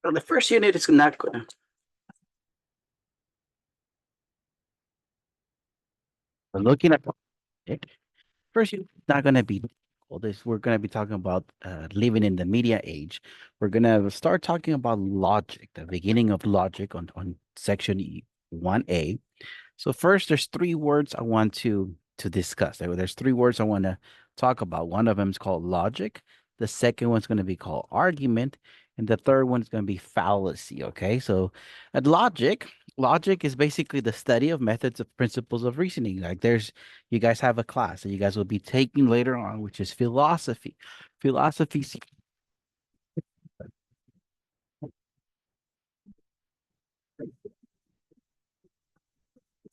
Well, the first unit is not gonna. We're looking at it. First unit is not gonna be difficult. We're gonna be talking about living in the media age. We're gonna start talking about logic, the beginning of logic on section 1A. So first, there's three words I want to discuss. There's three words I want to talk about. One of them is called logic. The second one's going to be called argument, and the third one is going to be fallacy. Okay, so at logic is basically the study of methods of principles of reasoning. Like you guys have a class that you guys will be taking later on, which is philosophy. Philosophy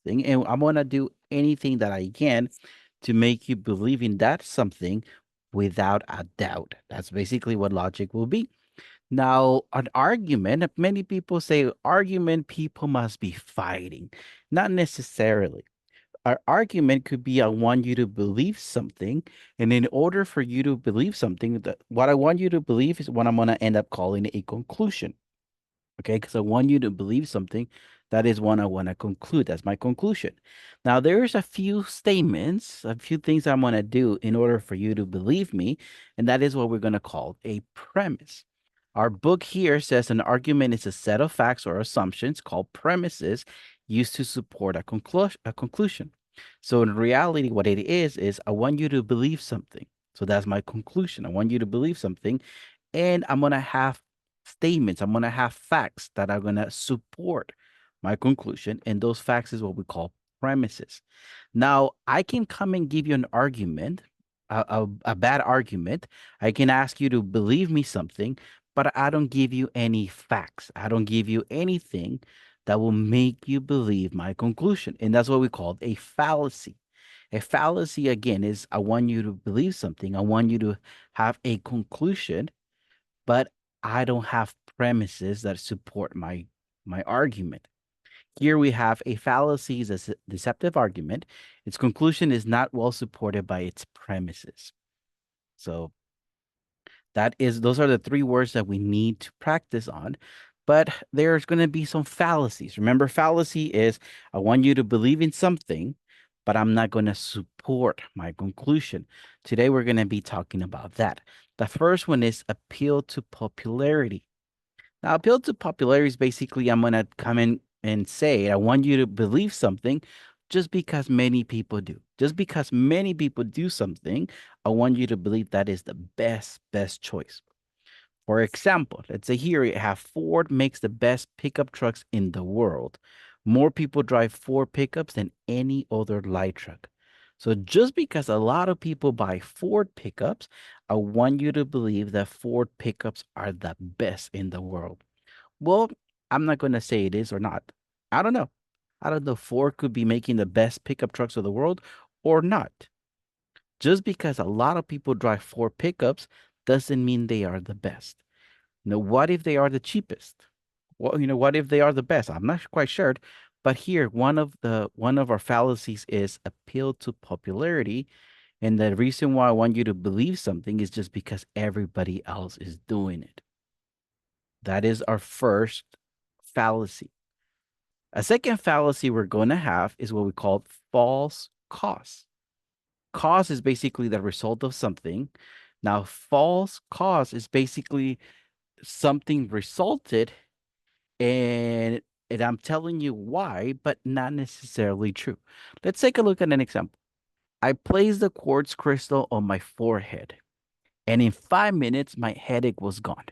thing, and I'm gonna do anything that I can to make you believe in that something without a doubt. That's basically what logic will be. Now, an argument, many people say argument people must be fighting. Not necessarily. Our argument could be I want you to believe something, and in order for you to believe something, what I want you to believe is what I'm going to end up calling a conclusion. Okay, because I want you to believe something. That is what I want to conclude. That's my conclusion. Now, there's a few statements, a few things I'm going to do in order for you to believe me, and that is what we're going to call a premise. Our book here says an argument is a set of facts or assumptions called premises used to support a conclusion. So in reality, what it is I want you to believe something. So that's my conclusion. I want you to believe something, and I'm going to have statements. I'm going to have facts that are going to support my conclusion. And those facts is what we call premises. Now, I can come and give you an argument, a bad argument. I can ask you to believe me something, but I don't give you any facts. I don't give you anything that will make you believe my conclusion. And that's what we call a fallacy. A fallacy, again, is I want you to believe something. I want you to have a conclusion, but I don't have premises that support my argument. Here we have a fallacy is a deceptive argument. Its conclusion is not well supported by its premises. So those are the three words that we need to practice on. But there's going to be some fallacies. Remember, fallacy is I want you to believe in something, but I'm not going to support my conclusion. Today, we're going to be talking about that. The first one is appeal to popularity. Now, appeal to popularity is basically I'm going to come in and say, I want you to believe something just because many people do. Just because many people do something, I want you to believe that is the best choice. For example, let's say here you have Ford makes the best pickup trucks in the world. More people drive Ford pickups than any other light truck. So just because a lot of people buy Ford pickups, I want you to believe that Ford pickups are the best in the world. Well, I'm not going to say it is or not. I don't know. I don't know. Ford could be making the best pickup trucks of the world or not. Just because a lot of people drive Ford pickups doesn't mean they are the best. Now, what if they are the cheapest? Well, what if they are the best? I'm not quite sure. But here, one of our fallacies is appeal to popularity. And the reason why I want you to believe something is just because everybody else is doing it. That is our first fallacy. A second fallacy we're going to have is what we call false cause. Cause is basically the result of something. Now, false cause is basically something resulted and I'm telling you why, but not necessarily true. Let's take a look at an example. I placed the quartz crystal on my forehead, and in 5 minutes, my headache was gone.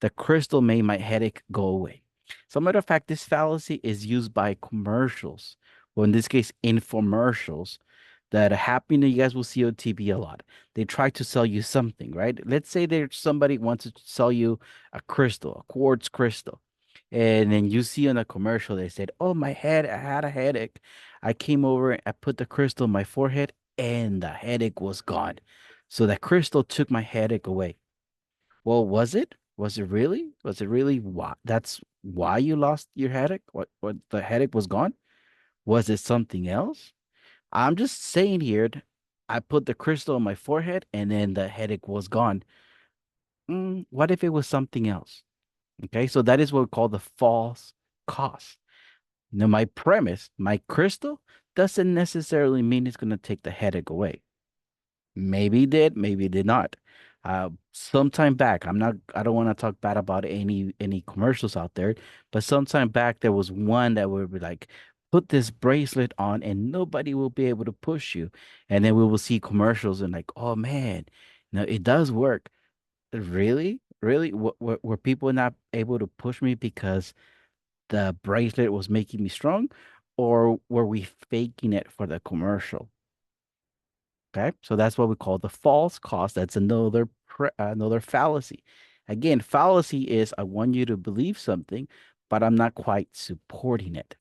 The crystal made my headache go away. So, matter of fact, this fallacy is used by commercials, or in this case, infomercials that happen that you guys will see on TV a lot. They try to sell you something, right? Let's say there's somebody wants to sell you a crystal, a quartz crystal. And then you see on a commercial, they said, oh, my head, I had a headache. I came over, I put the crystal on my forehead, and the headache was gone. So the crystal took my headache away. Well, was it? Was it really? Was it really why? That's why you lost your headache? What the headache was gone? Was it something else? I'm just saying here, I put the crystal on my forehead and then the headache was gone. What if it was something else? Okay, so that is what we call the false cause. Now, my premise, my crystal, doesn't necessarily mean it's going to take the headache away. Maybe it did, maybe it did not. Sometime back, I don't want to talk bad about any commercials out there, but sometime back there was one that would be like, put this bracelet on and nobody will be able to push you. And then we will see commercials and like, oh man, no, it does work. Really? Really? Were people not able to push me because the bracelet was making me strong, or were we faking it for the commercial? Okay, so that's what we call the false cause. That's another fallacy. Again, fallacy is I want you to believe something, but I'm not quite supporting it.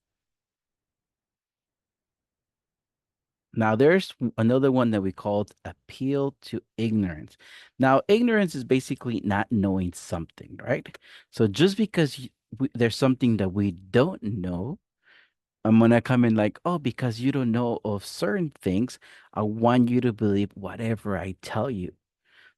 Now, there's another one that we called appeal to ignorance. Now, ignorance is basically not knowing something, right? So just because there's something that we don't know, I'm gonna come in like, oh, because you don't know of certain things, I want you to believe whatever I tell you.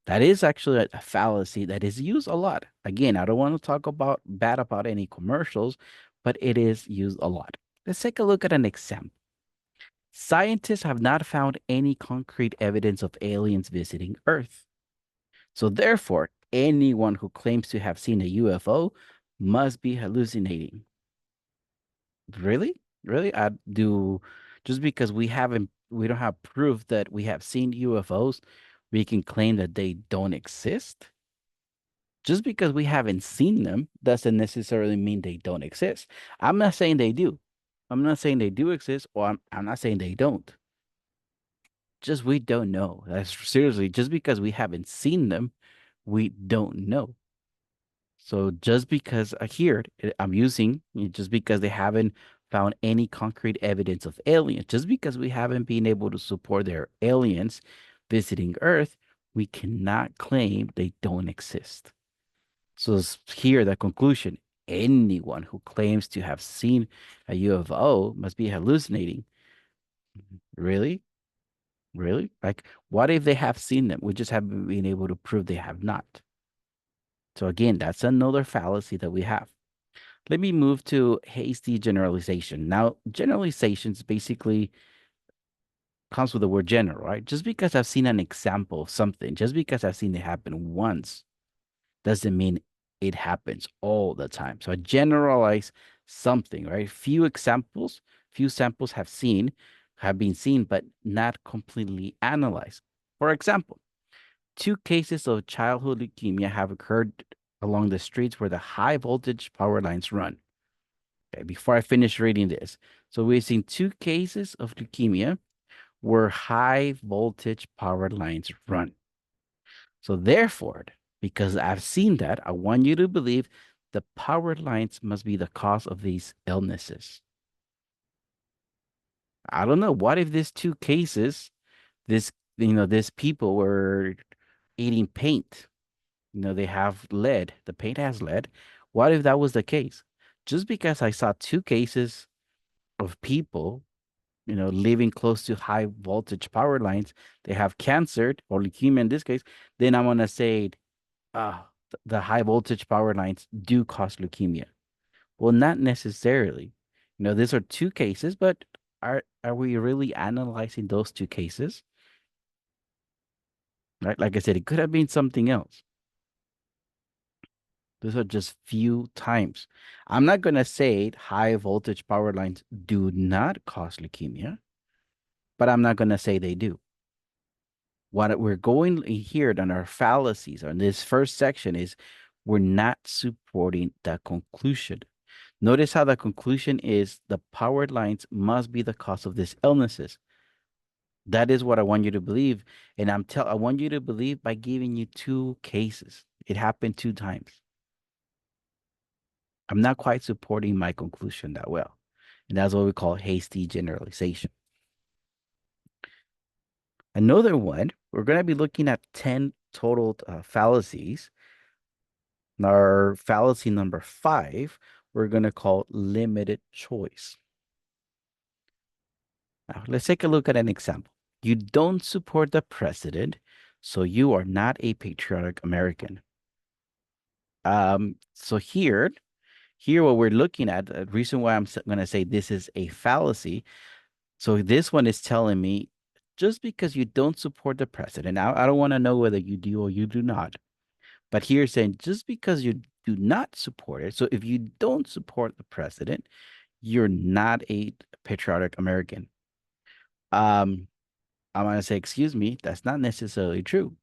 That is actually a fallacy that is used a lot. Again, I don't want to talk about bad about any commercials, but it is used a lot. Let's take a look at an example. Scientists have not found any concrete evidence of aliens visiting Earth. So therefore, anyone who claims to have seen a UFO must be hallucinating. Really? Really? I do just because we don't have proof that we have seen UFOs, we can claim that they don't exist? Just because we haven't seen them doesn't necessarily mean they don't exist. I'm not saying they do. I'm not saying they do exist, or I'm not saying they don't. Just we don't know. That's seriously, just because we haven't seen them, we don't know. So just because I'm using just because they haven't found any concrete evidence of aliens, just because we haven't been able to support their aliens visiting Earth, we cannot claim they don't exist. So here, the conclusion: anyone who claims to have seen a UFO must be hallucinating. Really? Really? Like, what if they have seen them? We just haven't been able to prove they have not. So again, that's another fallacy that we have. Let me move to hasty generalization. Now, generalizations basically comes with the word general, right? Just because I've seen an example of something, just because I've seen it happen once, doesn't mean it happens all the time. So I generalize something, right? Few samples have been seen, but not completely analyzed. For example, 2 cases of childhood leukemia have occurred along the streets where the high voltage power lines run. Okay, before I finish reading this. So we've seen 2 cases of leukemia where high voltage power lines run. So therefore, because I've seen that, I want you to believe the power lines must be the cause of these illnesses. I don't know. What if these 2 cases, these people were eating paint? They have lead. The paint has lead. What if that was the case? Just because I saw 2 cases of people, living close to high voltage power lines, they have cancer or leukemia in this case, then I'm gonna say, the high voltage power lines do cause leukemia. Well, not necessarily. These are 2 cases, but are we really analyzing those 2 cases? Right? Like I said, it could have been something else. Those are just few times. I'm not gonna say high voltage power lines do not cause leukemia, but I'm not gonna say they do. What we're going here on our fallacies on this first section is we're not supporting the conclusion. Notice how the conclusion is the power lines must be the cause of these illnesses. That is what I want you to believe. And I want you to believe by giving you 2 cases. It happened 2 times. I'm not quite supporting my conclusion that well. And that's what we call hasty generalization. Another one, we're going to be looking at 10 total fallacies. Our fallacy number 5, we're going to call limited choice. Now, let's take a look at an example. You don't support the president, so you are not a patriotic American. So here what we're looking at, the reason why I'm going to say this is a fallacy. So this one is telling me just because you don't support the president, I don't want to know whether you do or you do not. But here saying just because you do not support it, so if you don't support the president, you're not a patriotic American. Um, I'm gonna say, excuse me, that's not necessarily true.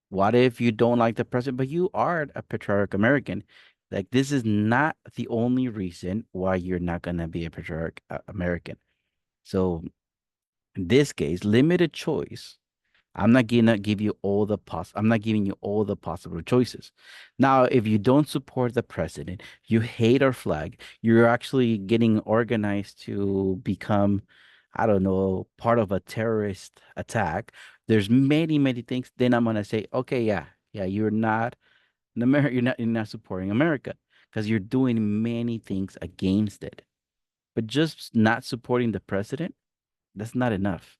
What if you don't like the president, but you are a patriotic American? Like this is not the only reason why you're not gonna be a patriotic American. So in this case, limited choice. I'm not giving you all the possible choices. Now, if you don't support the president, you hate our flag, you're actually getting organized to become, I don't know, part of a terrorist attack. There's many, many things. Then I'm gonna say, okay, yeah, yeah, you're not an American, you're not supporting America because you're doing many things against it. But just not supporting the president, that's not enough,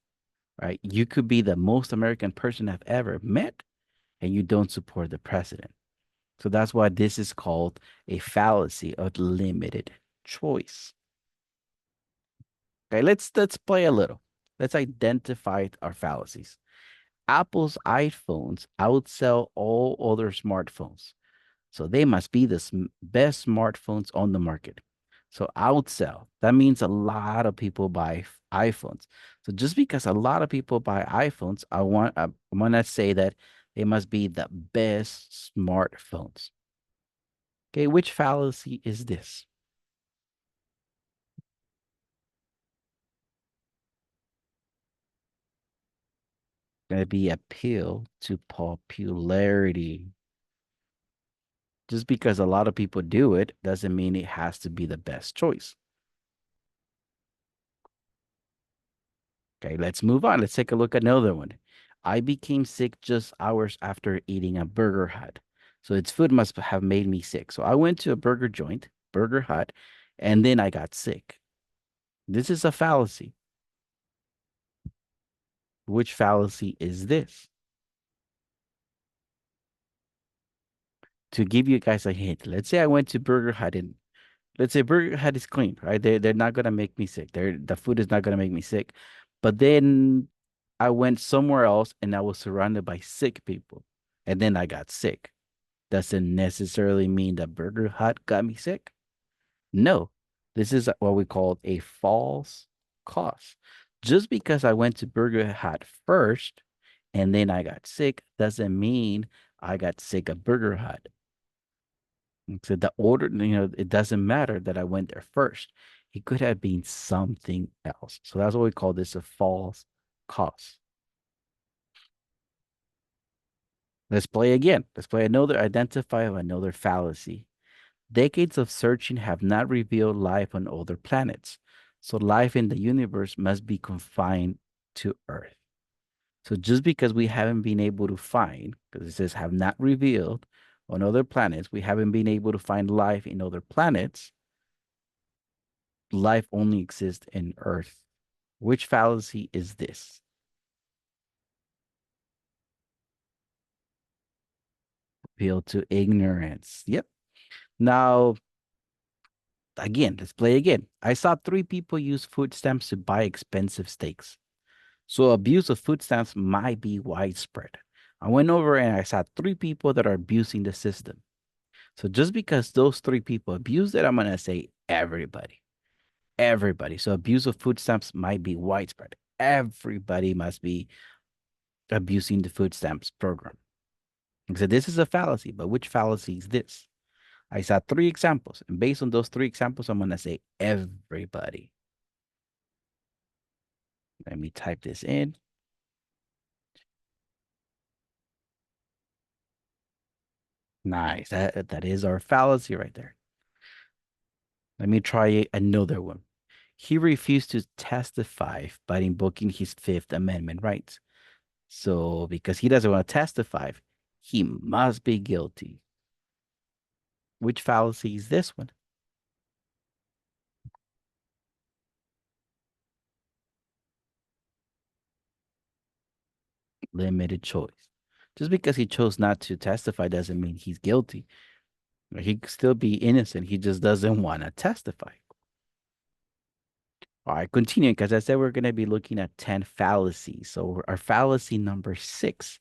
right? You could be the most American person I've ever met, and you don't support the president. So that's why this is called a fallacy of limited choice. Okay, let's play a little. Let's identify our fallacies. Apple's iPhones outsell all other smartphones. So they must be the best smartphones on the market. So outsell, that means a lot of people buy iPhones. So just because a lot of people buy iPhones, I want to say that they must be the best smartphones. Okay, which fallacy is this? Going to be appeal to popularity. Just because a lot of people do it doesn't mean it has to be the best choice. Okay, let's move on. Let's take a look at another one. I became sick just hours after eating a Burger Hut. So its food must have made me sick. So I went to a burger joint, Burger Hut, and then I got sick. This is a fallacy. Which fallacy is this? To give you guys a hint, let's say I went to Burger Hut and let's say Burger Hut is clean, right? They're not gonna make me sick. The food is not gonna make me sick. But then I went somewhere else and I was surrounded by sick people. And then I got sick. Doesn't necessarily mean that Burger Hut got me sick. No, this is what we call a false cause. Just because I went to Burger Hut first and then I got sick doesn't mean I got sick at Burger Hut. So the order, it doesn't matter that I went there first. It could have been something else. So that's what we call this a false cause. Let's play again. Let's play another identify of another fallacy. Decades of searching have not revealed life on other planets. So life in the universe must be confined to Earth. So just because we haven't been able to find, because it says have not revealed on other planets, we haven't been able to find life in other planets, life only exists in Earth. Which fallacy is this? Appeal to ignorance. Yep. Now, again, let's play again. I saw three people use food stamps to buy expensive steaks. So abuse of food stamps might be widespread. I went over and I saw three people that are abusing the system. So just because those three people abused it, I'm going to say everybody. Everybody. So abuse of food stamps might be widespread. Everybody must be abusing the food stamps program. So this is a fallacy, but which fallacy is this? I saw three examples, and based on those three examples, I'm gonna say everybody. Let me type this in. Nice. That is our fallacy right there. Let me try another one. He refused to testify by invoking his Fifth Amendment rights. So because he doesn't want to testify, he must be guilty. Which fallacy is this one? Limited choice. Just because he chose not to testify doesn't mean he's guilty. He could still be innocent. He just doesn't want to testify. All right, continuing, because I said we're going to be looking at 10 fallacies. So our fallacy number 6,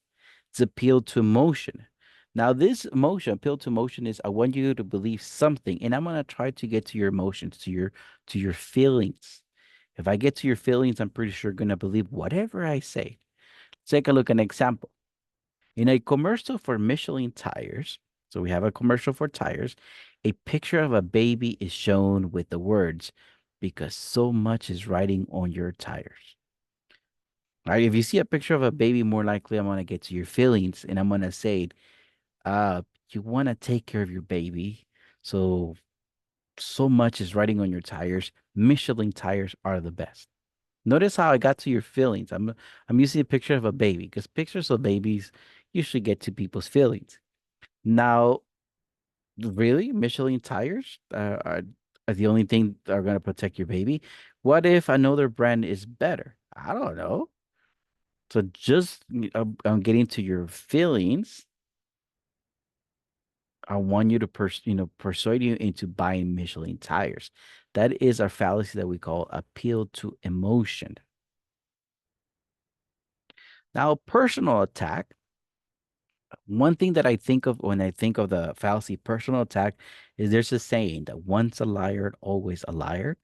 it's appeal to emotion. Now, this emotion, appeal to emotion, is I want you to believe something, and I'm going to try to get to your emotions, to your feelings. If I get to your feelings, I'm pretty sure you're going to believe whatever I say. Take a look at an example. In a commercial for Michelin tires, so we have a commercial for tires, a picture of a baby is shown with the words, because so much is riding on your tires. All right, if you see a picture of a baby, more likely I'm gonna get to your feelings and I'm gonna say, uh, you wanna take care of your baby. So much is riding on your tires. Michelin tires are the best. Notice how I got to your feelings. I'm using a picture of a baby because pictures of babies usually get to people's feelings. Now, really, Michelin tires are the only thing that are going to protect your baby. What if another brand is better? I don't know. So just I'm getting to your feelings. I want you to persuade you into buying Michelin tires. That is our fallacy that we call appeal to emotion. Now, personal attack. One thing that I think of when I think of the fallacy personal attack is there's a saying that once a liar, always a liar.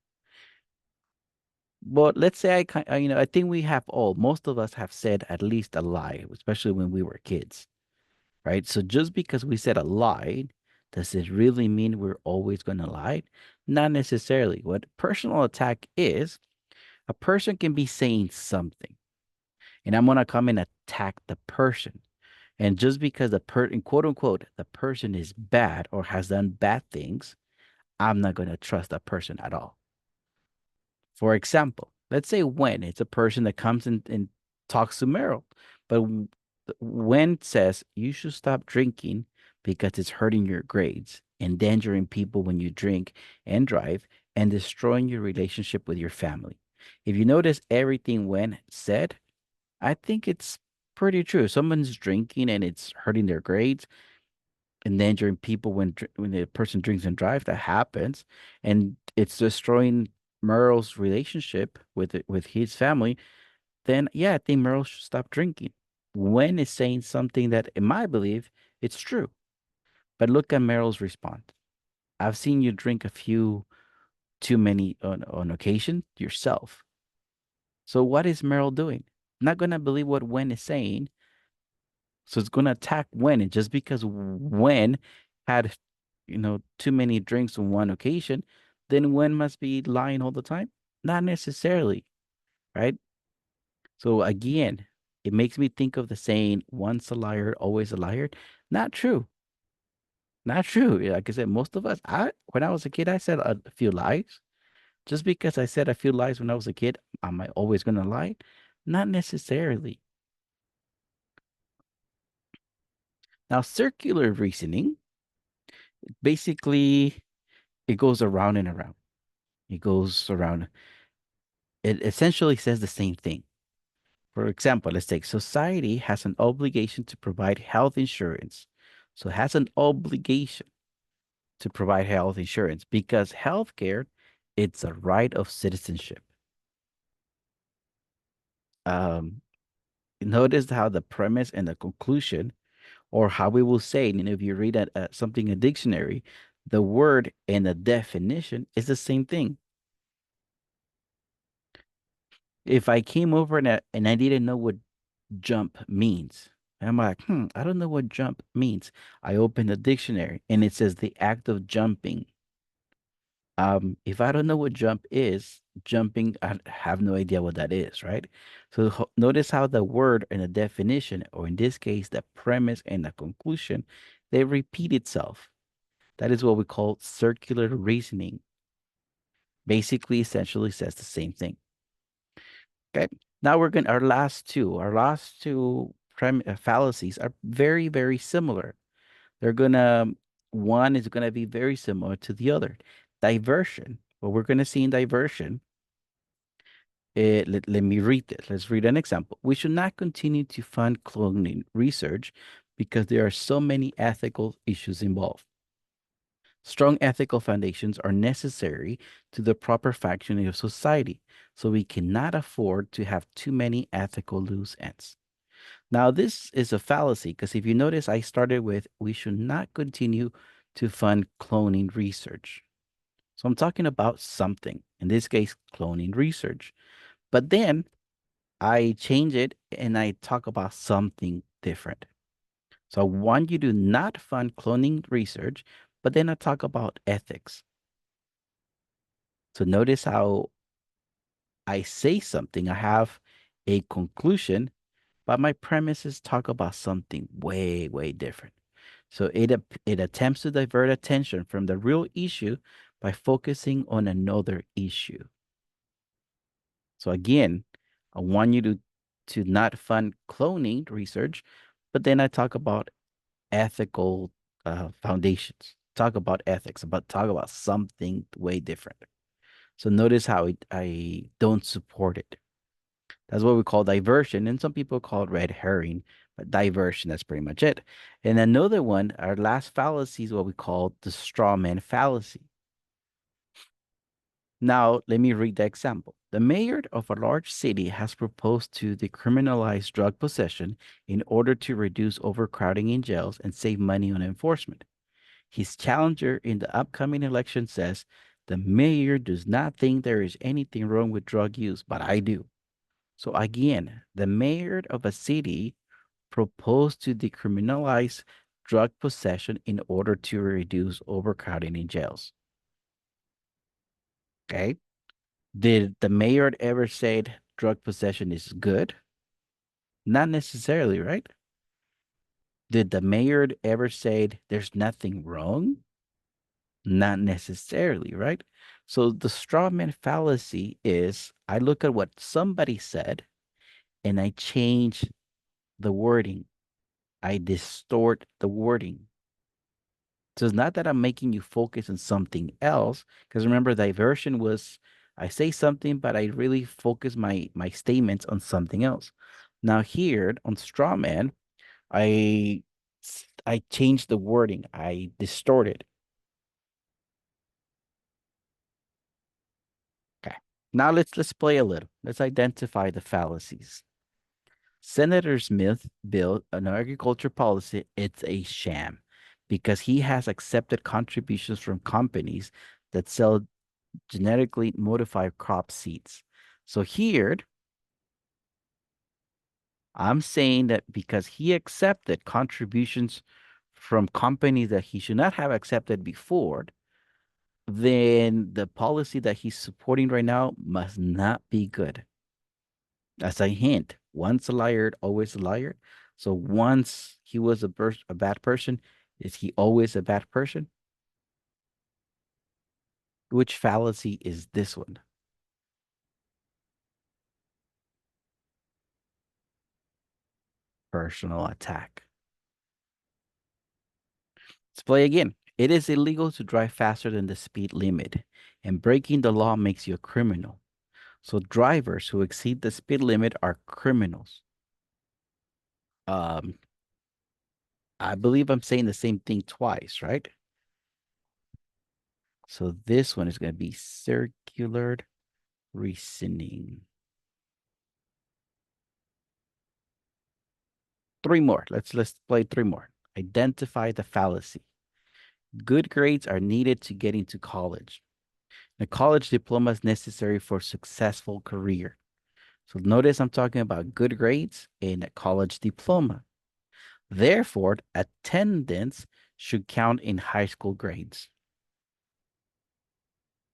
But let's say I think we have most of us have said at least a lie, especially when we were kids, right? So just because we said a lie, does it really mean we're always going to lie? Not necessarily. What personal attack is, a person can be saying something, and I'm going to come and attack the person. And just because quote unquote, the person is bad or has done bad things, I'm not going to trust that person at all. For example, let's say when it's a person that comes and talks to Meryl, but when says you should stop drinking because it's hurting your grades, endangering people when you drink and drive, and destroying your relationship with your family. If you notice everything when said, I think it's pretty true. If someone's drinking and it's hurting their grades, endangering people when the person drinks and drives, that happens, and it's destroying Merle's relationship with his family, then yeah, I think Merle should stop drinking. When is saying something that, in my belief, it's true. But look at Merle's response. I've seen you drink a few too many on occasion yourself. So what is Merle doing? Not gonna believe what Wen is saying. So it's gonna attack Wen, and just because Wen had, too many drinks on one occasion, then Wen must be lying all the time? Not necessarily, right? So again, it makes me think of the saying, once a liar, always a liar. Not true. Not true. Yeah, like I said, most of us, when I was a kid, I said a few lies. Just because I said a few lies when I was a kid, am I always gonna lie? Not necessarily. Now, circular reasoning, basically, it goes around and around. It goes around. It essentially says the same thing. For example, let's take society has an obligation to provide health insurance. So it has an obligation to provide health insurance because healthcare, it's a right of citizenship. Um, Notice how the premise and the conclusion, or how we will say, if you read something in a dictionary, the word and the definition is the same thing. If I came over and I didn't know what jump means, and I'm like, I don't know what jump means. I open the dictionary and it says the act of jumping. If I don't know what jump is, jumping, I have no idea what that is, right? So notice how the word and the definition, or in this case, the premise and the conclusion, they repeat itself. That is what we call circular reasoning. Basically, essentially says the same thing. Okay. Now our last two fallacies are very, very similar. They're gonna, one is gonna be very similar to the other. Diversion. What we're gonna see in diversion Let me read this. Let's read an example. We should not continue to fund cloning research because there are so many ethical issues involved. Strong ethical foundations are necessary to the proper functioning of society, so we cannot afford to have too many ethical loose ends. Now, this is a fallacy because if you notice, I started with we should not continue to fund cloning research. So I'm talking about something, in this case, cloning research. But then I change it and I talk about something different. So I want you to not fund cloning research, but then I talk about ethics. So notice how I say something, I have a conclusion, but my premises talk about something way, way different. So it attempts to divert attention from the real issue by focusing on another issue. So again, I want you to not fund cloning research, but then I talk about ethical foundations. Talk about ethics, but talk about something way different. So notice how I don't support it. That's what we call diversion, and some people call it red herring, but diversion, that's pretty much it. And another one, our last fallacy is what we call the straw man fallacy. Now, let me read the example. The mayor of a large city has proposed to decriminalize drug possession in order to reduce overcrowding in jails and save money on enforcement. His challenger in the upcoming election says, the mayor does not think there is anything wrong with drug use, but I do. So again, the mayor of a city proposed to decriminalize drug possession in order to reduce overcrowding in jails. Okay. Did the mayor ever said drug possession is good? Not necessarily, right? Did the mayor ever said there's nothing wrong? Not necessarily, right? So the straw man fallacy is I look at what somebody said and I change the wording. I distort the wording. So it's not that I'm making you focus on something else, because remember, diversion was I say something, but I really focus my statements on something else. Now here on straw man, I change the wording. I distort it. Okay. Now let's play a little. Let's identify the fallacies. Senator Smith built an agriculture policy. It's a sham because he has accepted contributions from companies that sell genetically modified crop seeds. So here, I'm saying that because he accepted contributions from companies that he should not have accepted before, then the policy that he's supporting right now must not be good. As a hint, once a liar, always a liar. So once he was a bad person, is he always a bad person? Which fallacy is this one? Personal attack. Let's play again. It is illegal to drive faster than the speed limit, and breaking the law makes you a criminal. So drivers who exceed the speed limit are criminals. Um, I believe I'm saying the same thing twice, right? So this one is going to be circular reasoning. Three more. Let's play three more. Identify the fallacy. Good grades are needed to get into college. A college diploma is necessary for a successful career. So notice I'm talking about good grades and a college diploma. Therefore, attendance should count in high school grades.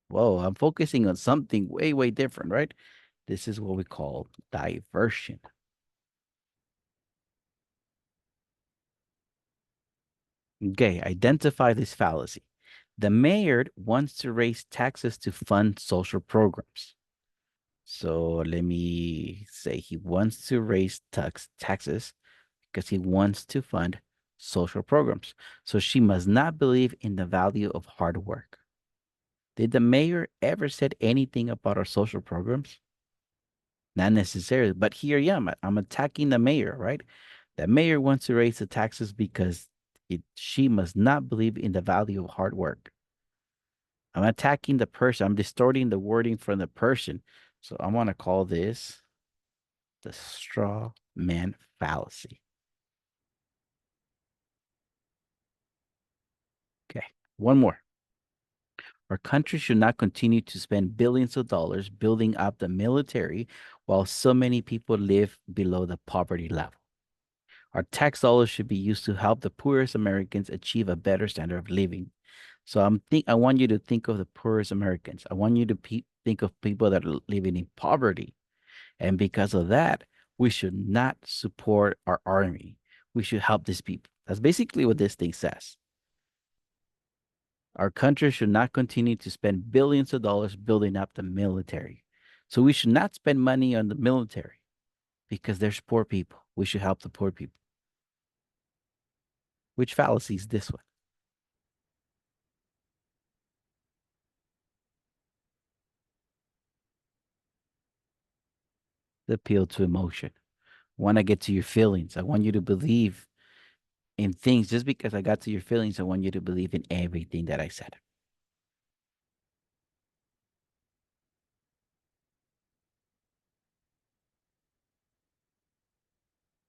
Whoa, I'm focusing on something way, way different, right? This is what we call diversion. Okay, identify this fallacy. The mayor wants to raise taxes to fund social programs. So let me say he wants to raise taxes because he wants to fund social programs. So she must not believe in the value of hard work. Did the mayor ever said anything about our social programs? Not necessarily, but here I am. I'm attacking the mayor, right? The mayor wants to raise the taxes because she must not believe in the value of hard work. I'm attacking the person. I'm distorting the wording from the person. So I want to call this the straw man fallacy. Okay. One more. Our country should not continue to spend billions of dollars building up the military while so many people live below the poverty level. Our tax dollars should be used to help the poorest Americans achieve a better standard of living. So I want you to think of the poorest Americans. I want you to think of people that are living in poverty. And because of that, we should not support our army. We should help these people. That's basically what this thing says. Our country should not continue to spend billions of dollars building up the military. So we should not spend money on the military because there's poor people. We should help the poor people. Which fallacy is this one? The appeal to emotion. I want to get to your feelings. I want you to believe in things. Just because I got to your feelings, I want you to believe in everything that I said.